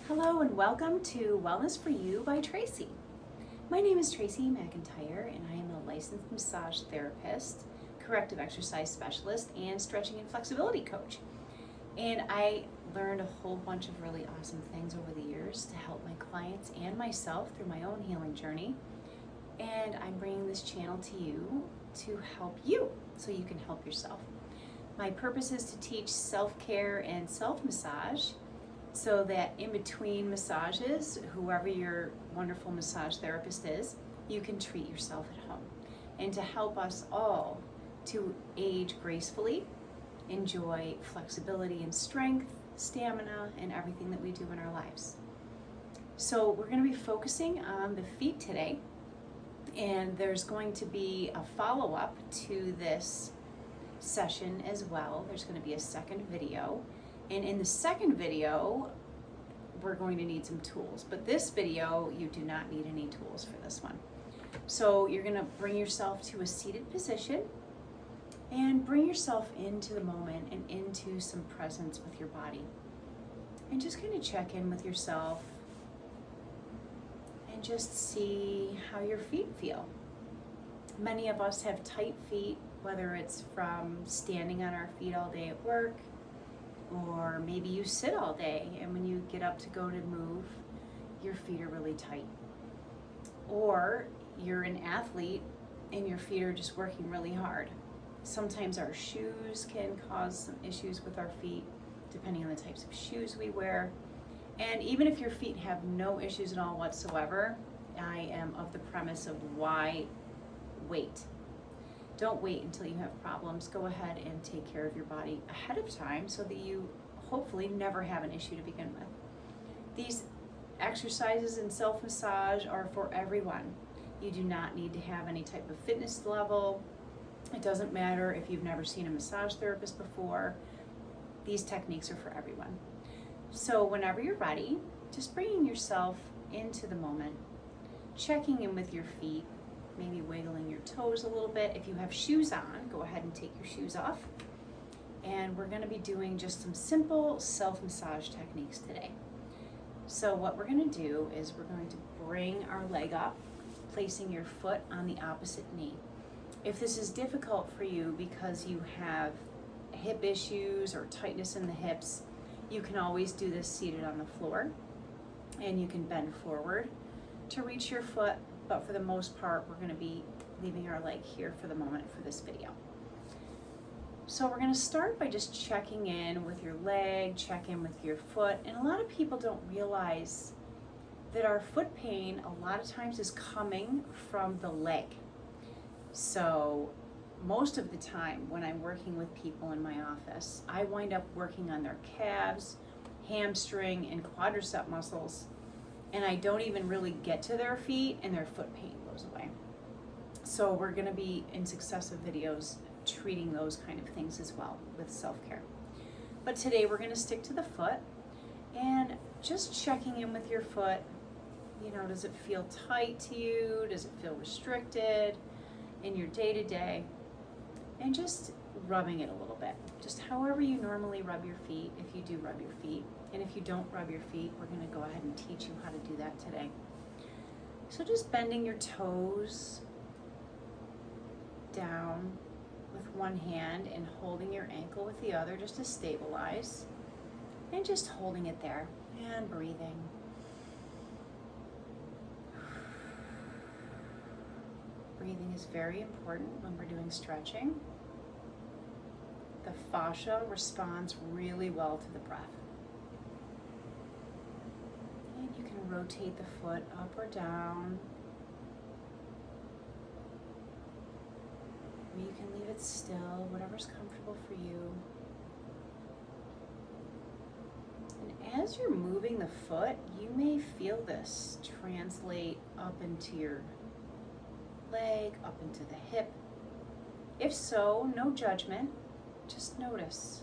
Hello and welcome to Wellness for You by Tracy. My name is Tracy McIntyre and I am a licensed massage therapist, corrective exercise specialist, and stretching and flexibility coach. And I learned a whole bunch of really awesome things over the years to help my clients and myself through my own healing journey. And I'm bringing this channel to you to help you so you can help yourself. My purpose is to teach self-care and self-massage so that in between massages, whoever your wonderful massage therapist is, you can treat yourself at home. And to help us all to age gracefully, enjoy flexibility and strength, stamina, and everything that we do in our lives. So we're going to be focusing on the feet today, and there's going to be a follow-up to this session as well. There's going to be a second video. And in the second video, we're going to need some tools. But this video, you do not need any tools for this one. So you're going to bring yourself to a seated position and bring yourself into the moment and into some presence with your body. And just kind of check in with yourself and just see how your feet feel. Many of us have tight feet, whether it's from standing on our feet all day at work, or maybe you sit all day and when you get up to go to move, your feet are really tight. Or you're an athlete and your feet are just working really hard. Sometimes our shoes can cause some issues with our feet, depending on the types of shoes we wear. And even if your feet have no issues at all whatsoever, I am of the premise of why wait. Don't wait until you have problems. Go ahead and take care of your body ahead of time so that you hopefully never have an issue to begin with. These exercises and self-massage are for everyone. You do not need to have any type of fitness level. It doesn't matter if you've never seen a massage therapist before. These techniques are for everyone. So whenever you're ready, just bringing yourself into the moment, checking in with your feet, maybe wiggling your toes a little bit. If you have shoes on, go ahead and take your shoes off. And we're going to be doing just some simple self-massage techniques today. So what we're going to do is we're going to bring our leg up, placing your foot on the opposite knee. If this is difficult for you because you have hip issues or tightness in the hips, you can always do this seated on the floor, and you can bend forward to reach your foot. But for the most part, we're going to be leaving our leg here for the moment for this video. So we're going to start by just checking in with your leg, check in with your foot. And a lot of people don't realize that our foot pain a lot of times is coming from the leg. So most of the time when I'm working with people in my office, I wind up working on their calves, hamstring, and quadricep muscles. And I don't even really get to their feet and their foot pain goes away. So we're going to be in successive videos treating those kind of things as well with self-care. But today we're going to stick to the foot and just checking in with your foot. You know, does it feel tight to you? Does it feel restricted in your day-to-day? And just rubbing it a little bit. Just however you normally rub your feet, if you do rub your feet. And if you don't rub your feet, we're going to go ahead and teach you how to do that today. So just bending your toes down with one hand and holding your ankle with the other just to stabilize. And just holding it there and breathing. Breathing is very important when we're doing stretching. The fascia responds really well to the breath. You can rotate the foot up or down, or you can leave it still, whatever's comfortable for you. And as you're moving the foot, you may feel this translate up into your leg, up into the hip. If so, no judgment, just notice.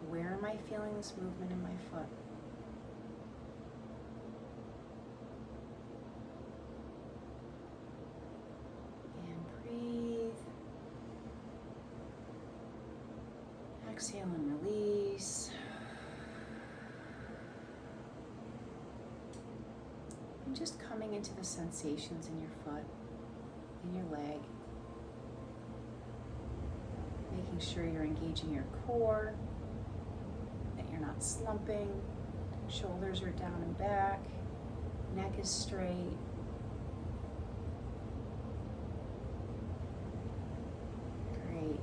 Where am I feeling this movement in my foot? Exhale and release. And just coming into the sensations in your foot, in your leg. Making sure you're engaging your core, that you're not slumping, shoulders are down and back, neck is straight. Great.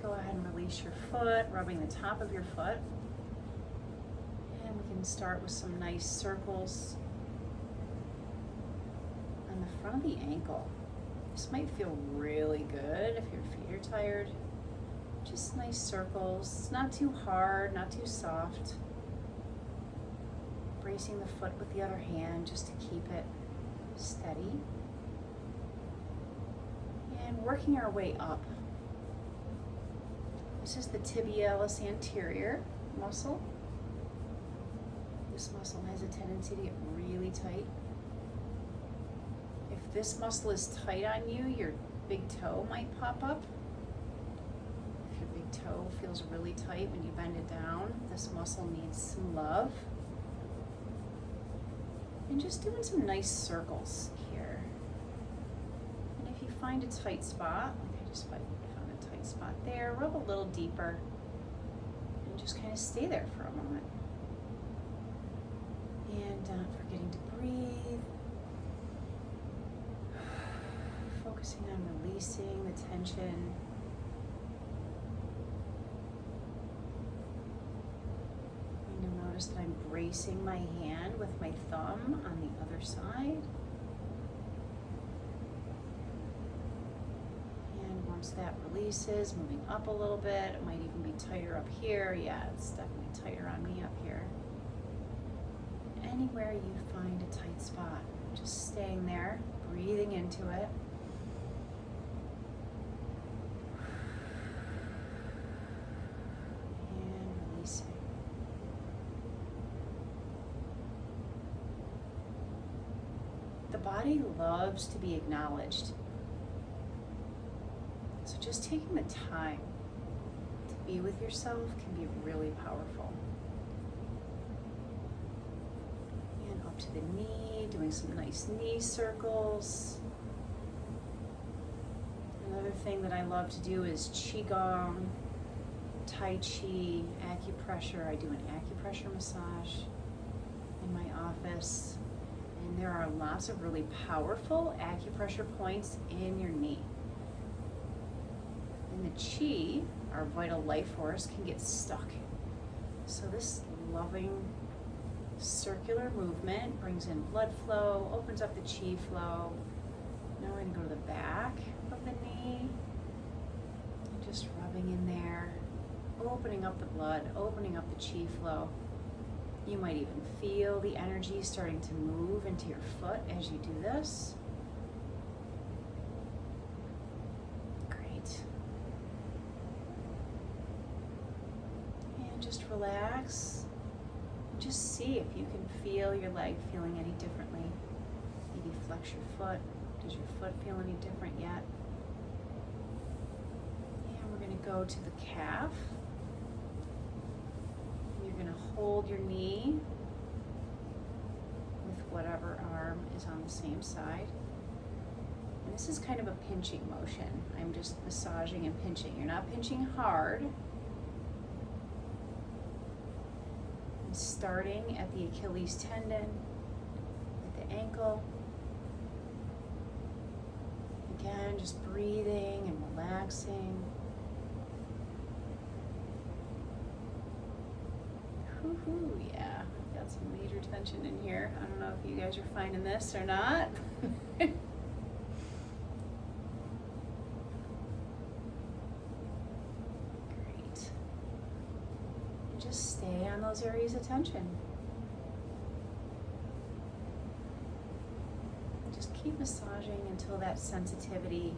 Go ahead and release your foot, rubbing the top of your foot. And we can start with some nice circles on the front of the ankle. This might feel really good if your feet are tired. Just nice circles, not too hard, not too soft. Bracing the foot with the other hand just to keep it steady. And working our way up. This is the tibialis anterior muscle. This muscle has a tendency to get really tight. If this muscle is tight on you, your big toe might pop up. If your big toe feels really tight when you bend it down, this muscle needs some love. And just doing some nice circles here. And if you find a tight spot, like I just found a tight spot there, rub a little deeper and just kind of stay there for a moment. And not forgetting to breathe. Focusing on releasing the tension. Notice that I'm bracing my hand with my thumb on the other side. And once that releases, moving up a little bit. It might even be tighter up here. Yeah, it's definitely tighter on me up here. Anywhere you find a tight spot, just staying there, breathing into it. And releasing. The body loves to be acknowledged. So just taking the time to be with yourself can be really powerful. And up to the knee, doing some nice knee circles. Another thing that I love to do is Qigong, Tai Chi, Acupressure. I do an acupressure massage in my office. And there are lots of really powerful acupressure points in your knee. And the chi, our vital life force, can get stuck. So this loving circular movement brings in blood flow, opens up the chi flow. Now we're going to go to the back of the knee. And just rubbing in there, opening up the blood, opening up the chi flow. You might even feel the energy starting to move into your foot as you do this. Great. And just relax. Just see if you can feel your leg feeling any differently. Maybe flex your foot. Does your foot feel any different yet? And we're going to go to the calf. You're going to hold your knee with whatever arm is on the same side. And this is kind of a pinching motion. I'm just massaging and pinching. You're not pinching hard. And starting at the Achilles tendon, at the ankle. Again, just breathing and relaxing. Woohoo, yeah, I've got some major tension in here. I don't know if you guys are finding this or not. Great. And just stay on those areas of tension. Just keep massaging until that sensitivity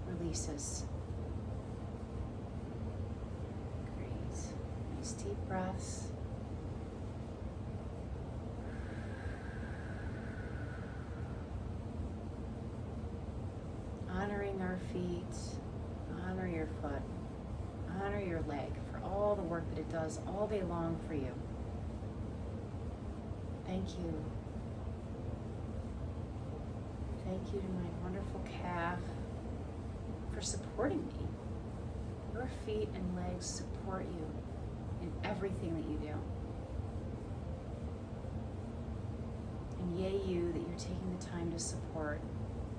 releases. Deep breaths. Honoring our feet, honor your foot, honor your leg for all the work that it does all day long for you. Thank you. Thank you to my wonderful calf for supporting me. Your feet and legs support you in everything that you do. And yay you that you're taking the time to support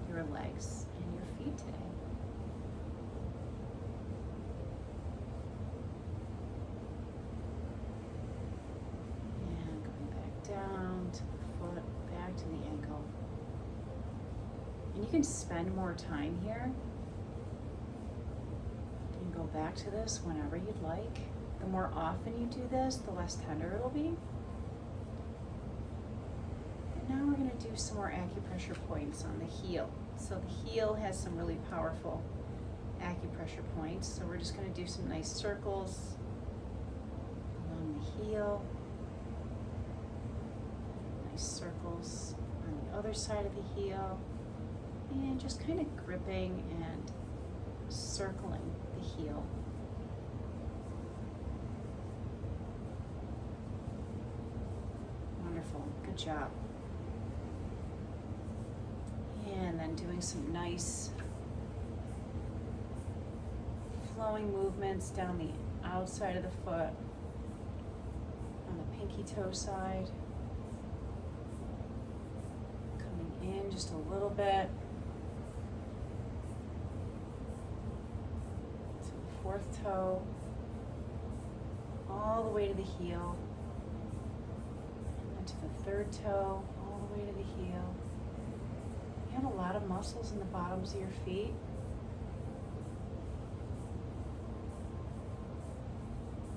your legs and your feet today. And going back down to the foot, back to the ankle. And you can spend more time here. You can go back to this whenever you'd like. The more often you do this, the less tender it'll be. And now we're going to do some more acupressure points on the heel. So the heel has some really powerful acupressure points. So we're just going to do some nice circles along the heel. Nice circles on the other side of the heel. And just kind of gripping and circling the heel. Wonderful, good job. And then doing some nice flowing movements down the outside of the foot, on the pinky toe side. Coming in just a little bit. To the fourth toe, all the way to the heel. And then to the third toe, all the way to the heel. You have a lot of muscles in the bottoms of your feet.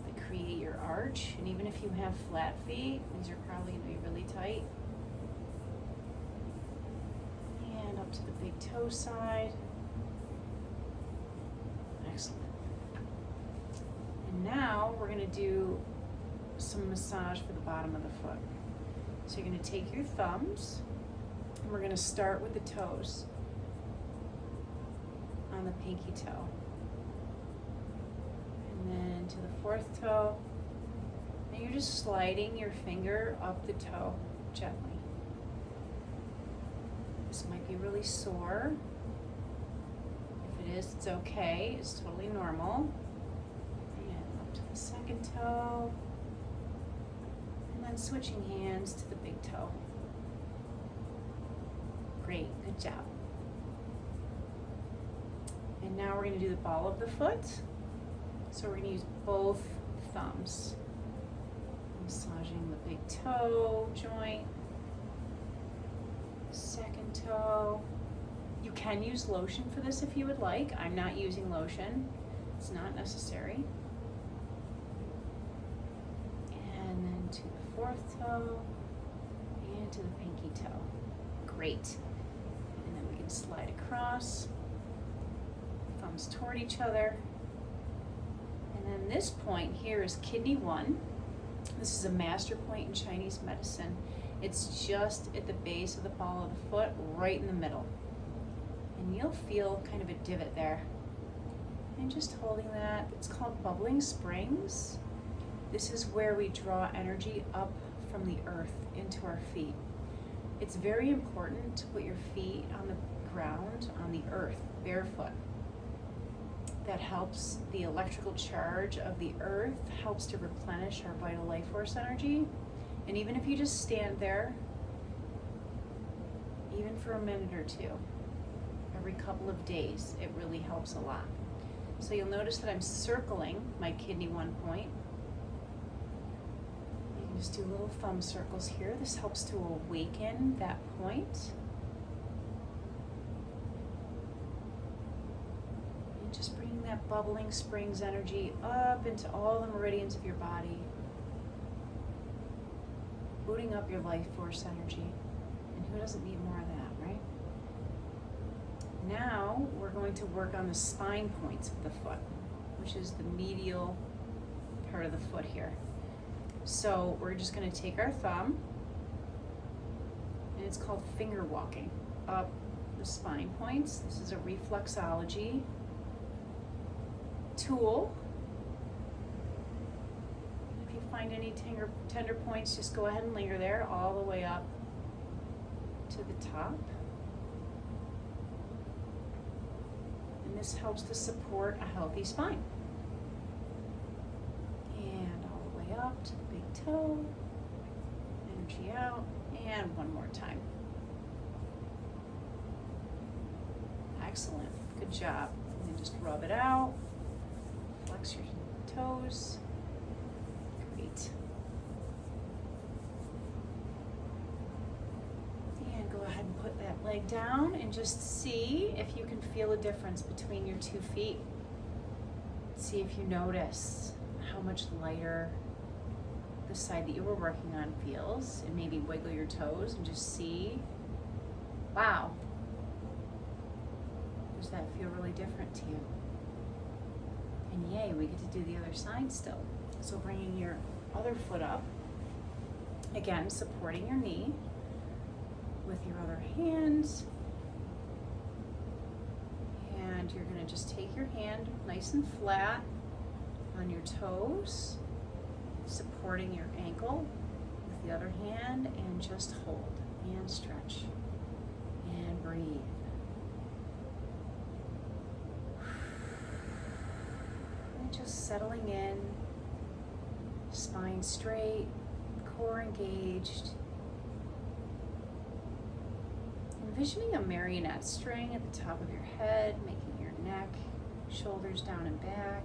That create your arch. And even if you have flat feet, these are probably going to be really tight. And up to the big toe side. Excellent. And now we're going to do some massage for the bottom of the foot. So you're going to take your thumbs. And we're going to start with the toes on the pinky toe. And then to the fourth toe. And you're just sliding your finger up the toe gently. This might be really sore. If it is, it's okay. It's totally normal. And up to the second toe. And then switching hands to the big toe. Great, good job. And now we're going to do the ball of the foot. So we're going to use both thumbs. Massaging the big toe joint. Second toe. You can use lotion for this if you would like. I'm not using lotion. It's not necessary. And then to the fourth toe and to the pinky toe. Great. Slide across, thumbs toward each other. And then this point here is kidney 1. This is a master point in Chinese medicine. It's just at the base of the ball of the foot, right in the middle. And you'll feel kind of a divot there. And just holding that, it's called bubbling springs. This is where we draw energy up from the earth into our feet. It's very important to put your feet on the ground, on the earth, barefoot. That helps the electrical charge of the earth, helps to replenish our vital life force energy. And even if you just stand there, even for a minute or two, every couple of days, it really helps a lot. So you'll notice that I'm circling my kidney 1 point. You can just do little thumb circles here. This helps to awaken that point. And just bringing that bubbling springs energy up into all the meridians of your body. Booting up your life force energy. And who doesn't need more of that, right? Now we're going to work on the spine points of the foot, which is the medial part of the foot here. So we're just going to take our thumb, and it's called finger walking up the spine points. This is a reflexology tool. If you find any tender points, just go ahead and linger there all the way up to the top. And this helps to support a healthy spine. And all the way up to the big toe. Energy out. And one more time. Excellent. Good job. And then just rub it out. Flex your toes. Great. And go ahead and put that leg down and just see if you can feel a difference between your 2 feet. See if you notice how much lighter the side that you were working on feels, and maybe wiggle your toes and just see, wow, does that feel really different to you? And yay, we get to do the other side still. So bringing your other foot up, again, supporting your knee with your other hand. And you're gonna just take your hand nice and flat on your toes, supporting your ankle with the other hand, and just hold and stretch and breathe. And just settling in, spine straight, core engaged. Envisioning a marionette string at the top of your head, making your neck, shoulders down and back.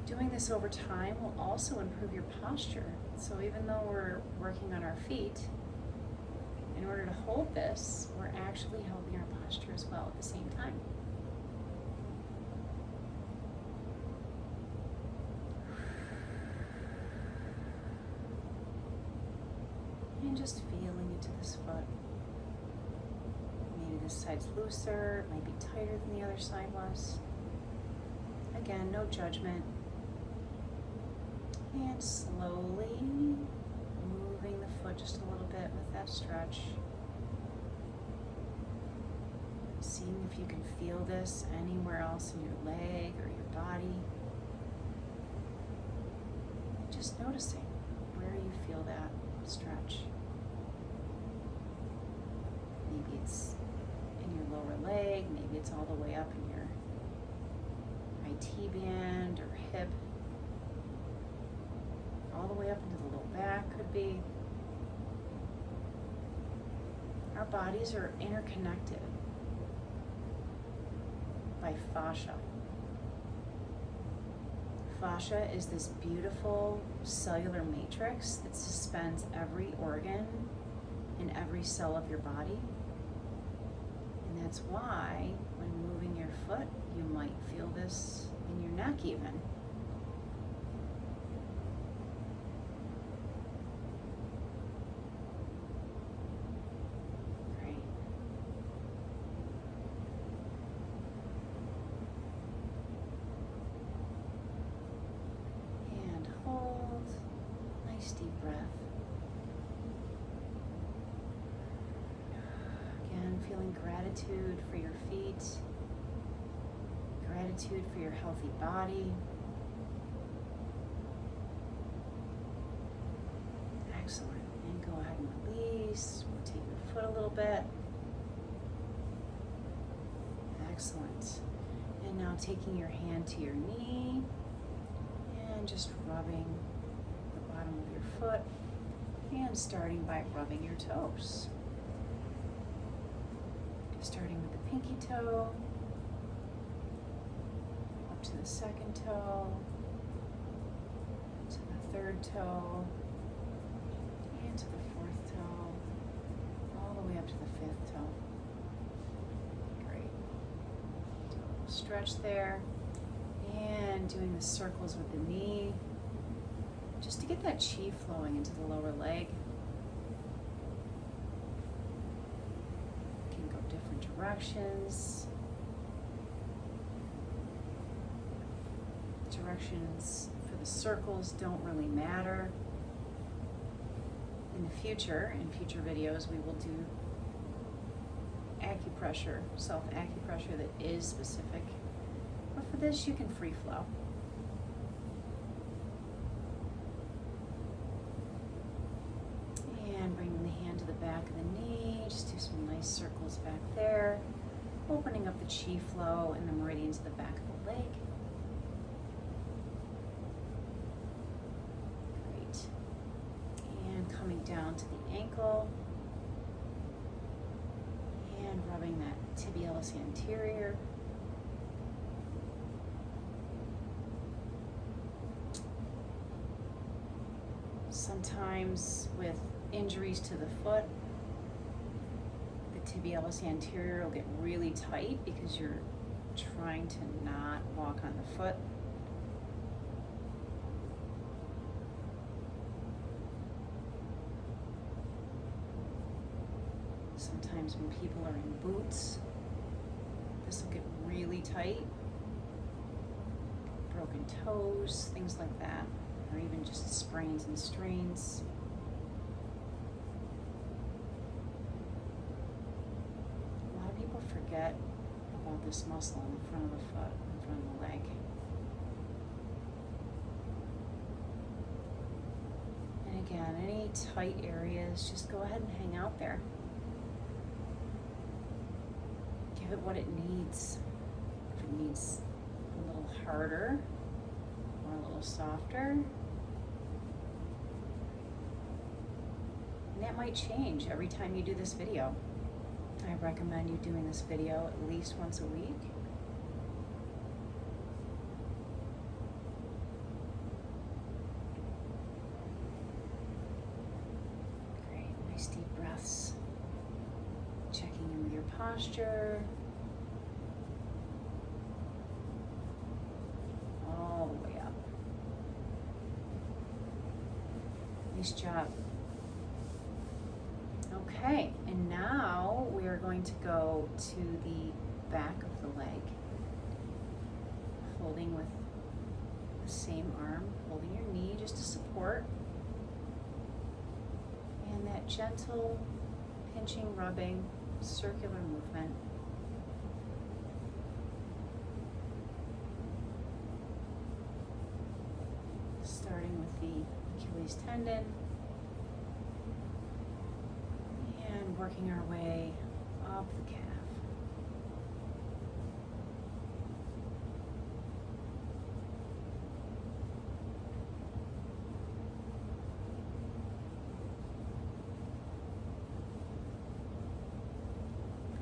Doing this over time will also improve your posture. So even though we're working on our feet, in order to hold this, we're actually helping our posture as well at the same time. And just feeling into this foot. Maybe this side's looser, it might be tighter than the other side was. Again, no judgment. And slowly moving the foot just a little bit with that stretch. Seeing if you can feel this anywhere else in your leg or your body. Just noticing where you feel that stretch. Maybe it's in your lower leg, maybe it's all the way up in your IT band or hip. All the way up into the low back could be. Our bodies are interconnected by fascia. Fascia is this beautiful cellular matrix that suspends every organ and every cell of your body. And that's why when moving your foot, you might feel this in your neck even. Deep breath. Again, feeling gratitude for your feet, gratitude for your healthy body. Excellent. And go ahead and release. Rotate your foot a little bit. Excellent. And now taking your hand to your knee and just rubbing bottom of your foot, and starting by rubbing your toes. Starting with the pinky toe, up to the second toe, to the third toe, and to the fourth toe, all the way up to the fifth toe. Great. Do a little stretch there, and doing the circles with the knee, just to get that chi flowing into the lower leg. You can go different directions. Directions for the circles don't really matter. In the future, in future videos, we will do acupressure, self-acupressure that is specific. But for this, you can free flow. Bringing the hand to the back of the knee, just do some nice circles back there. up the chi flow and the meridians to the back of the leg. Great. And coming down to the ankle. And rubbing that tibialis anterior. Sometimes with injuries to the foot, the tibialis anterior will get really tight because you're trying to not walk on the foot. Sometimes when people are in boots, this will get really tight. Broken toes, things like that, or even just sprains and strains. A lot of people forget about this muscle in the front of the foot, in front of the leg. And again, any tight areas, just go ahead and hang out there. Give it what it needs. If it needs a little harder or a little softer, and that might change every time you do this video. I recommend you doing this video at least once a week. Great, nice deep breaths. Checking in with your posture. All the way up. Nice job. Okay, and now we are going to go to the back of the leg, holding with the same arm, holding your knee just to support, and that gentle pinching, rubbing, circular movement. Starting with the Achilles tendon, and working our way up the calf.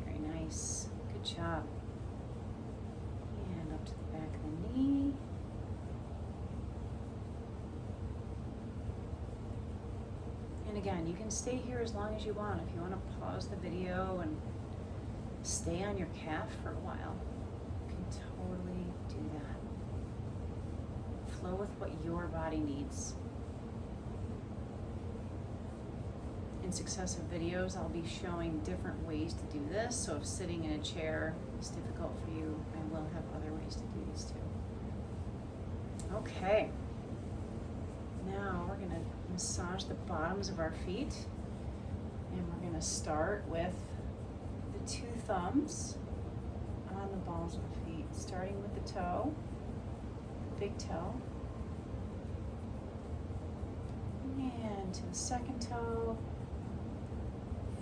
Very nice. Good job. And up to the back of the knee. And again, you can stay here as long as you want. If you want to pause the video and stay on your calf for a while, you can totally do that. Flow with what your body needs. In successive videos, I'll be showing different ways to do this. So if sitting in a chair is difficult for you, I will have other ways to do these too. Okay. Now we're going to massage the bottoms of our feet, and we're going to start with the two thumbs on the balls of the feet, starting with the toe, the big toe, and to the second toe,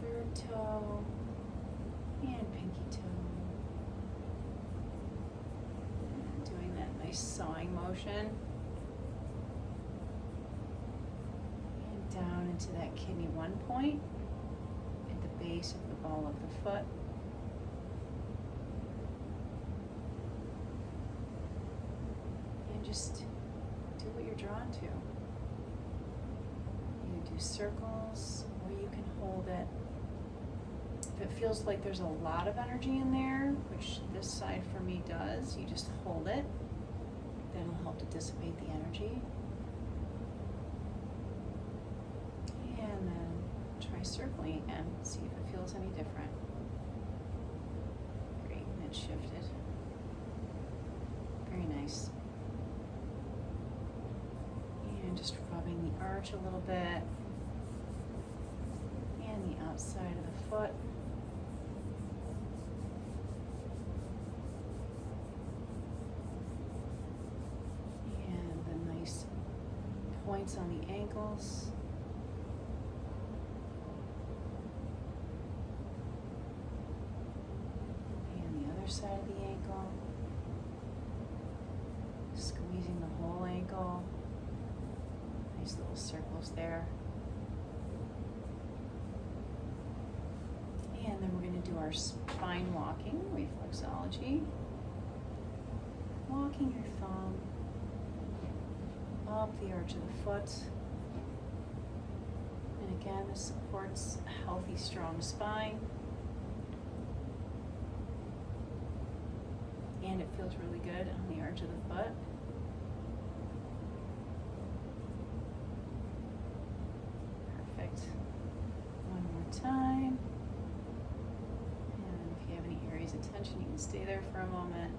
third toe, and pinky toe. And doing that nice sawing motion. Down into that kidney 1 point at the base of the ball of the foot. And just do what you're drawn to. You do circles, or you can hold it. If it feels like there's a lot of energy in there, which this side for me does, you just hold it. That'll help to dissipate the energy. Try circling again, see if it feels any different. Great, and it shifted. Very nice. And just rubbing the arch a little bit, and the outside of the foot. And the nice points on the ankles. Side. circles there. And then we're going to do our spine walking, reflexology. Walking your thumb up the arch of the foot. And again, this supports a healthy, strong spine. And it feels really good on the arch of the foot. Perfect. One more time. And if you have any areas of tension, you can stay there for a moment.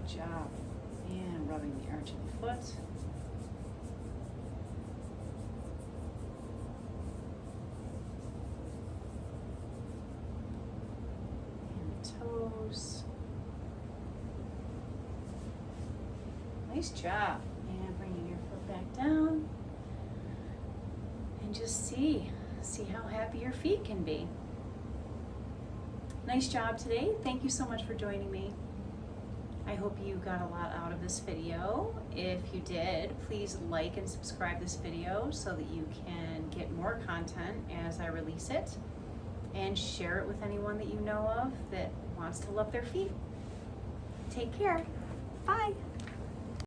Good job. And rubbing the arch of the foot. Toes. Nice job. And bringing your foot back down. And just see how happy your feet can be. Nice job today. Thank you so much for joining me. I hope you got a lot out of this video. If you did, please like and subscribe this video so that you can get more content as I release it. And share it with anyone that you know of that wants to love their feet. Take care. Bye.